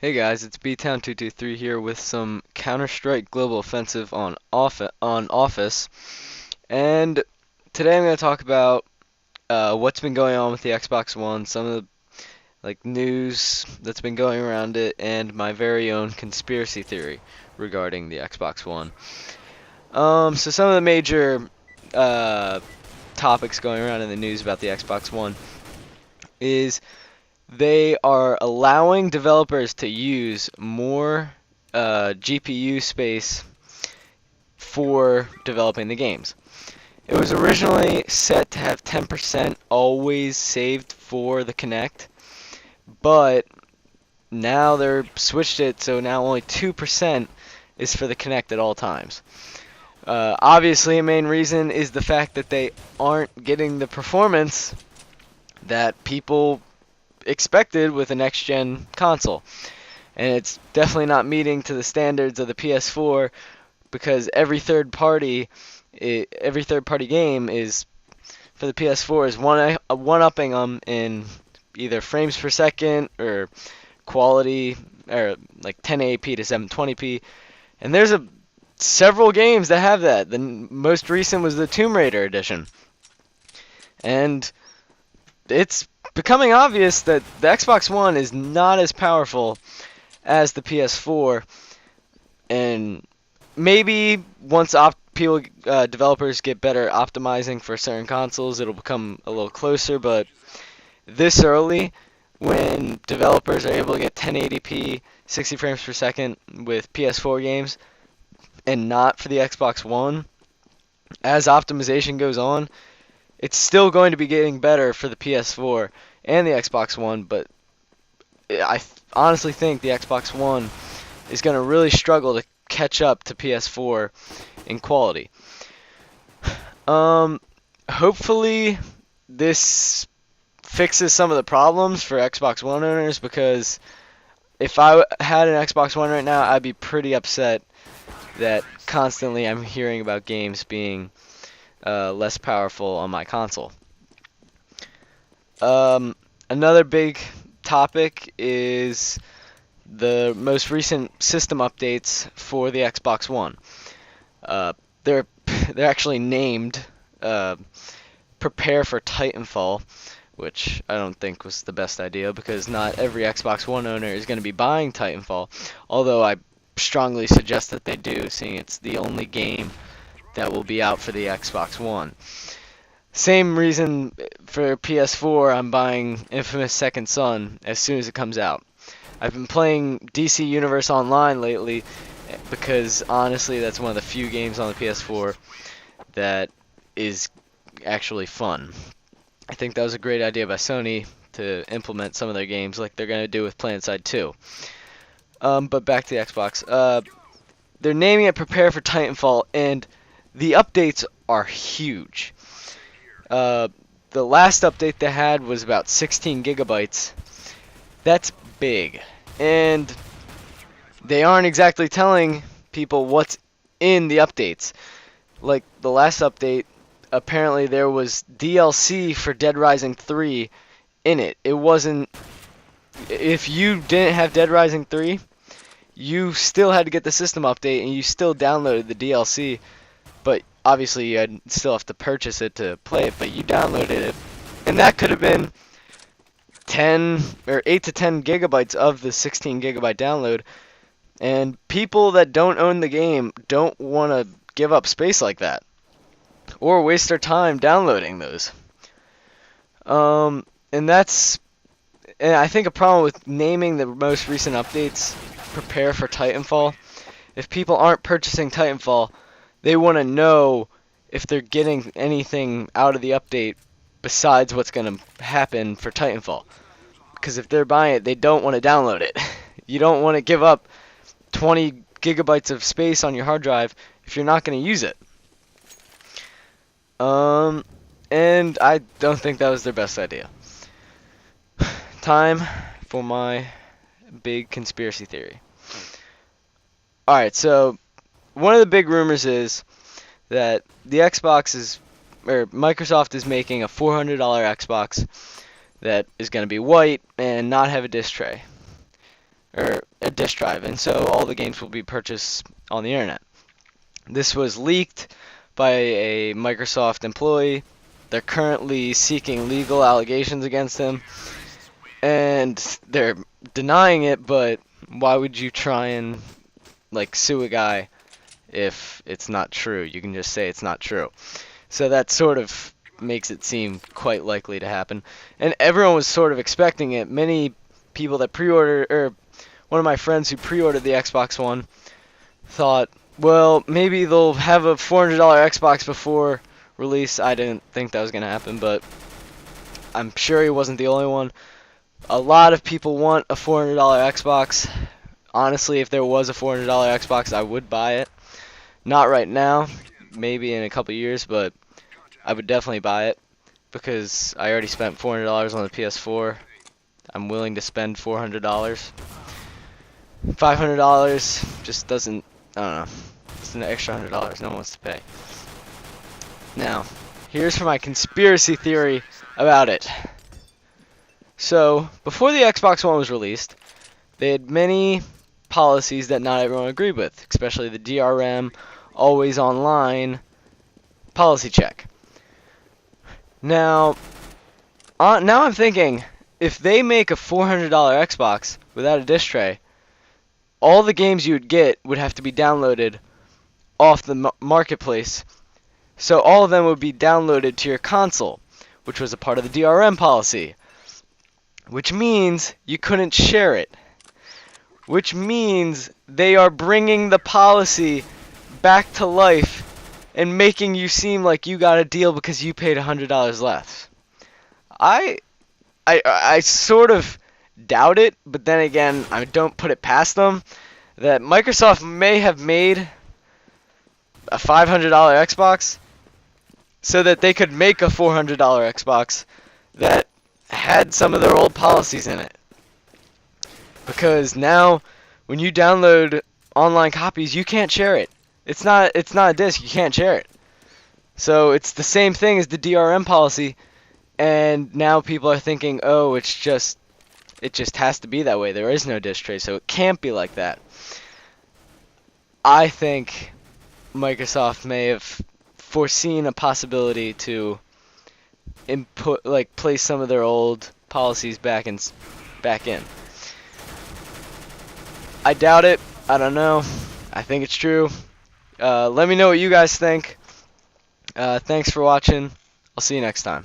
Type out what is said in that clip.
Hey guys, it's B-Town223 here with some Counter-Strike Global Offensive on Office, and today I'm going to talk about what's been going on with the Xbox One, some of the news that's been going around it, and my very own conspiracy theory regarding the Xbox One. So some of the major topics going around in the news about the Xbox One is they are allowing developers to use more GPU space for developing the games. It was originally set to have 10% always saved for the Kinect, but now they're switched it so now only 2% is for the Kinect at all times. Obviously, a main reason is the fact that they aren't getting the performance that people expected with a next-gen console, and it's definitely not meeting to the standards of the PS4 because every third-party game is for the PS4 is one-upping them in either frames per second or quality, or like 1080p to 720p, and there's several games that have that. The most recent was the Tomb Raider edition, and it's becoming obvious that the Xbox One is not as powerful as the PS4, and maybe once developers get better optimizing for certain consoles, it'll become a little closer, but this early, when developers are able to get 1080p, 60 frames per second with PS4 games, and not for the Xbox One, as optimization goes on, it's still going to be getting better for the PS4 and the Xbox One, but I honestly think the Xbox One is going to really struggle to catch up to PS4 in quality. Hopefully this fixes some of the problems for Xbox One owners, because if I had an Xbox One right now, I'd be pretty upset that constantly I'm hearing about games being less powerful on my console. Another big topic is the most recent system updates for the Xbox One. They're actually named Prepare for Titanfall, which I don't think was the best idea because not every Xbox One owner is going to be buying Titanfall, although I strongly suggest that they do, seeing it's the only game that will be out for the Xbox One. Same reason for PS4, I'm buying Infamous Second Son as soon as it comes out. I've been playing DC Universe Online lately because honestly that's one of the few games on the PS4 that is actually fun. I think that was a great idea by Sony to implement some of their games like they're going to do with PlanetSide 2. But back to the Xbox. They're naming it Prepare for Titanfall, and the updates are huge. The last update they had was about 16 gigabytes. That's big. And they aren't exactly telling people what's in the updates. Like the last update, apparently there was DLC for Dead Rising 3 in it. It wasn't... If you didn't have Dead Rising 3, you still had to get the system update and you still downloaded the DLC, but obviously you'd still have to purchase it to play it, but you downloaded it, and that could have been 10 or 8 to 10 gigabytes of the 16 gigabyte download, and people that don't own the game don't want to give up space like that or waste their time downloading those. And I think a problem with naming the most recent updates Prepare for Titanfall, if people aren't purchasing Titanfall, they want to know if they're getting anything out of the update besides what's going to happen for Titanfall. Because if they're buying it, they don't want to download it. You don't want to give up 20 gigabytes of space on your hard drive if you're not going to use it. And I don't think that was their best idea. Time for my big conspiracy theory. Alright, so one of the big rumors is that Microsoft is making a $400 Xbox that is going to be white and not have a disc tray. Or disk drive, and so all the games will be purchased on the internet. This was leaked by a Microsoft employee. They're currently seeking legal allegations against him, and they're denying it, but why would you try and sue a guy if it's not true? You can just say it's not true. So that sort of makes it seem quite likely to happen. And everyone was sort of expecting it. Many people that pre-ordered, or one of my friends who pre-ordered the Xbox One, thought, well, maybe they'll have a $400 Xbox before release. I didn't think that was going to happen, but I'm sure he wasn't the only one. A lot of people want a $400 Xbox. Honestly, if there was a $400 Xbox, I would buy it. Not right now, maybe in a couple years, but I would definitely buy it because I already spent $400 on the PS4. I'm willing to spend $400. $500 just doesn't, I don't know, it's an extra $100 no one wants to pay. Now, here's for my conspiracy theory about it. So, before the Xbox One was released, they had many policies that not everyone agreed with, especially the DRM, always online policy check. Now I'm thinking, if they make a $400 Xbox without a disc tray, all the games you would get would have to be downloaded off the marketplace. So all of them would be downloaded to your console, which was a part of the DRM policy. Which means you couldn't share it. Which means they are bringing the policy back to life and making you seem like you got a deal because you paid $100 less. I sort of doubt it, but then again, I don't put it past them that Microsoft may have made a $500 Xbox so that they could make a $400 Xbox that had some of their old policies in it. Because now, when you download online copies, you can't share it. It's not a disc. You can't share it. So it's the same thing as the DRM policy, and now people are thinking, oh, it just has to be that way. There is no disc tray, so it can't be like that. I think Microsoft may have foreseen a possibility to place some of their old policies back in. I doubt it. I don't know. I think it's true. Let me know what you guys think. Thanks for watching. I'll see you next time.